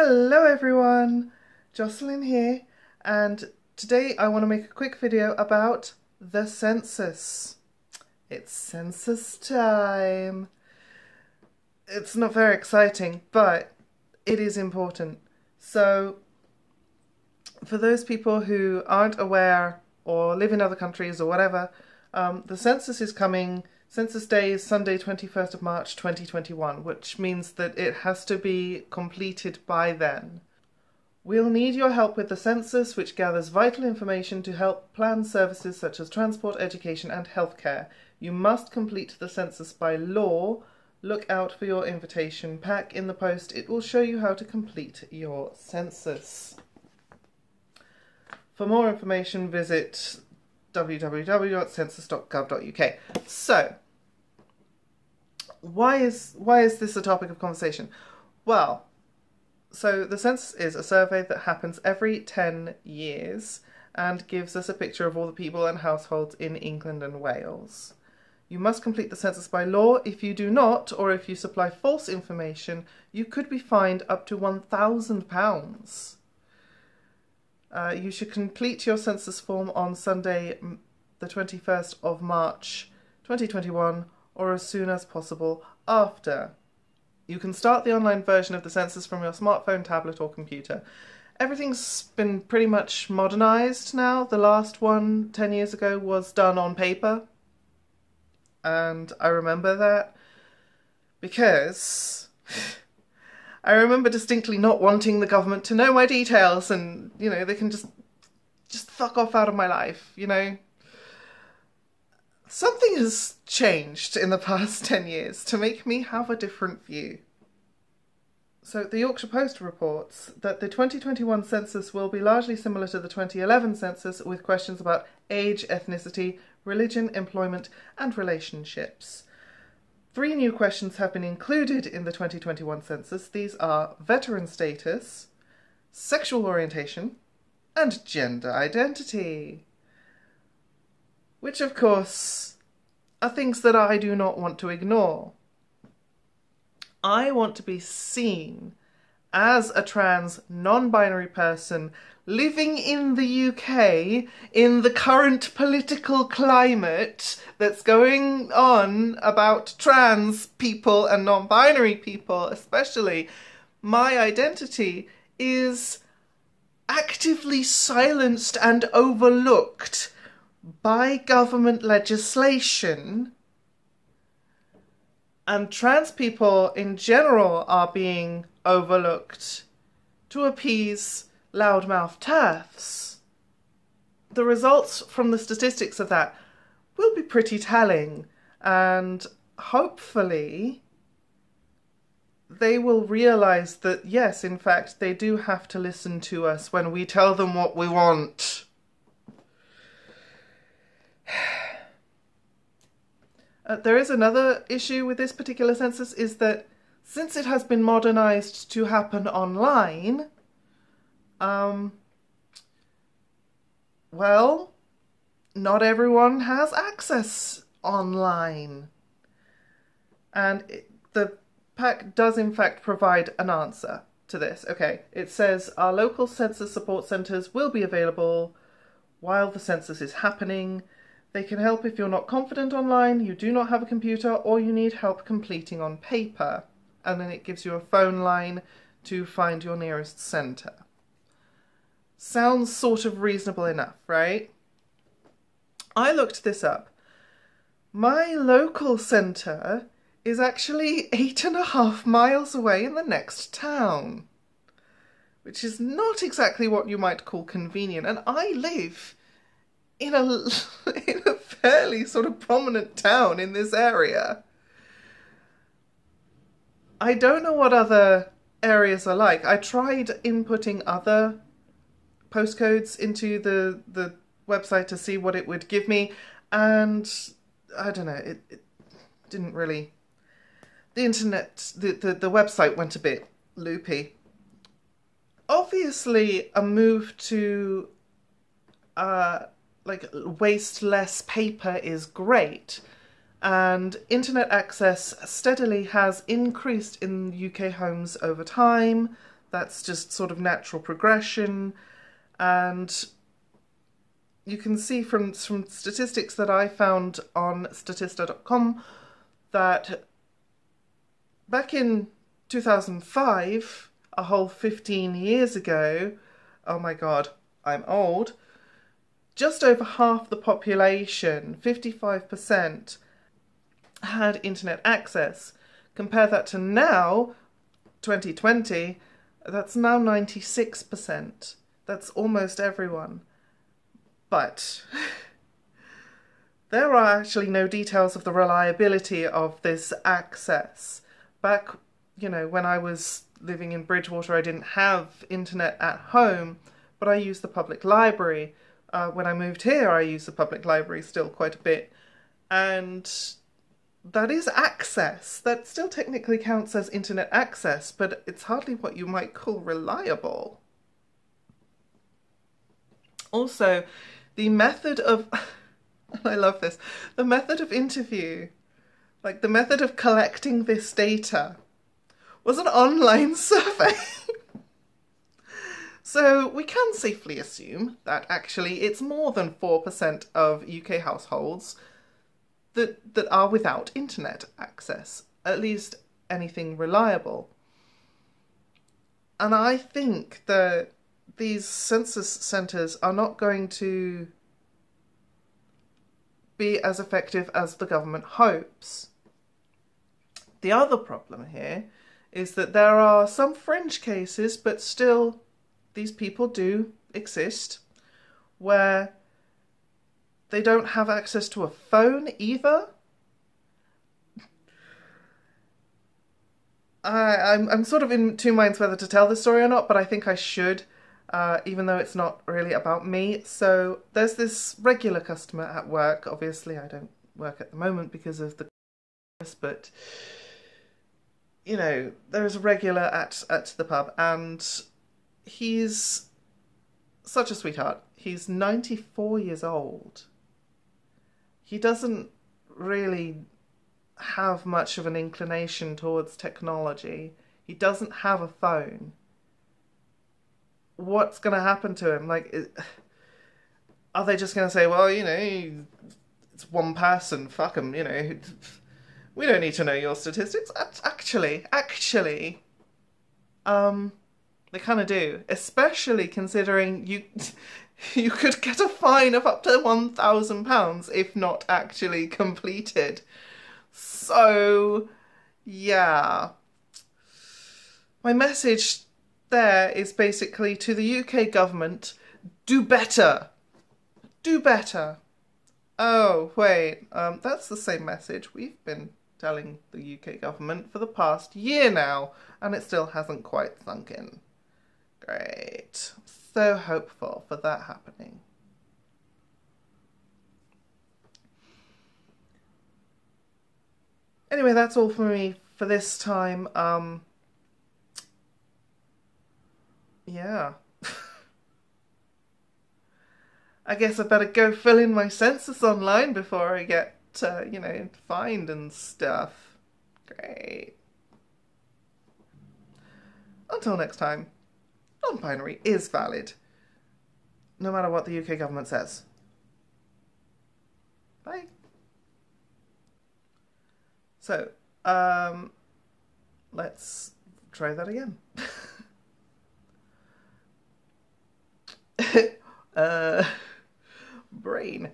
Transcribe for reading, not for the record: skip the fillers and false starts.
Hello everyone, Jocelyn here, and today I want to make a quick video about the census. It's census time. It's not very exciting, but it is important. So for those people who aren't aware or live in other countries or whatever, the census is coming. Census Day is Sunday, 21st of March 2021, which means that it has to be completed by then. We'll need your help with the census, which gathers vital information to help plan services such as transport, education and healthcare. You must complete the census by law. Look out for your invitation pack in the post. It will show you how to complete your census. For more information, visit www.census.gov.uk. So, why is this a topic of conversation? Well, so the census is a survey that happens every 10 years and gives us a picture of all the people and households in England and Wales. You must complete the census by law. If you do not, or if you supply false information, you could be fined up to £1,000. You should complete your census form on Sunday, the 21st of March 2021, or as soon as possible after. You can start the online version of the census from your smartphone, tablet or computer. Everything's been pretty much modernised now. The last one 10 years ago was done on paper, and I remember that because I remember distinctly not wanting the government to know my details, and, you know, they can just fuck off out of my life, you know. Something has changed in the past 10 years to make me have a different view. So the Yorkshire Post reports that the 2021 census will be largely similar to the 2011 census, with questions about age, ethnicity, religion, employment and relationships. 3 new questions have been included in the 2021 census. These are veteran status, sexual orientation, and gender identity. Which, of course, are things that I do not want to ignore. I want to be seen as a trans, non-binary person living in the UK in the current political climate that's going on about trans people and non-binary people especially. My identity is actively silenced and overlooked by government legislation, and trans people in general are being overlooked to appease loudmouth TERFs. The results from the statistics of that will be pretty telling, and hopefully they will realise that yes, in fact, they do have to listen to us when we tell them what we want. There is another issue with this particular census, is that since it has been modernised to happen online, well, not everyone has access online. And the pack does in fact provide an answer to this. Okay, it says our local census support centres will be available while the census is happening. They can help if you're not confident online, you do not have a computer, or you need help completing on paper. And then it gives you a phone line to find your nearest centre. Sounds sort of reasonable enough, right? I looked this up. My local centre is actually 8.5 miles away in the next town, which is not exactly what you might call convenient. And I live in a fairly sort of prominent town in this area. I don't know what other areas are like. I tried inputting other postcodes into the website to see what it would give me, and I don't know, it didn't really... The internet, the website went a bit loopy. Obviously, a move to like waste less paper is great, and internet access steadily has increased in UK homes over time. That's just sort of natural progression. And you can see from statistics that I found on statista.com that back in 2005, a whole 15 years ago, oh my god, I'm old, just over half the population, 55%, had internet access. Compare that to now, 2020, that's now 96%. That's almost everyone. But there are actually no details of the reliability of this access. Back, when I was living in Bridgewater, I didn't have internet at home, but I used the public library. When I moved here, I used the public library still quite a bit. And that is access. That still technically counts as internet access, but it's hardly what you might call reliable. Also, the method of, I love this, the method of interview, like the method of collecting this data, was an online survey. So we can safely assume that actually it's more than 4% of UK households that are without internet access, at least anything reliable. And I think that these census centres are not going to be as effective as the government hopes. The other problem here is that there are some fringe cases, but still these people do exist, where they don't have access to a phone either. I'm sort of in two minds whether to tell this story or not, but I think I should, even though it's not really about me. So there's this regular customer at work. Obviously, I don't work at the moment because of the virus, but there is a regular at the pub, and he's such a sweetheart. He's 94 years old. He doesn't really have much of an inclination towards technology. He doesn't have a phone. What's going to happen to him? Are they just going to say, well, it's one person, fuck him, we don't need to know your statistics. Actually, they kind of do, especially considering you could get a fine of up to £1,000 if not actually completed. So, yeah. My message there is basically to the UK government, do better. Do better. Oh, wait, that's the same message we've been telling the UK government for the past year now, and it still hasn't quite sunk in. Great. So hopeful for that happening. Anyway, that's all for me for this time. Yeah. I guess I better go fill in my census online before I get, fined and stuff. Great. Until next time, non-binary is valid, no matter what the UK government says. Bye. So, let's try that again. Brain.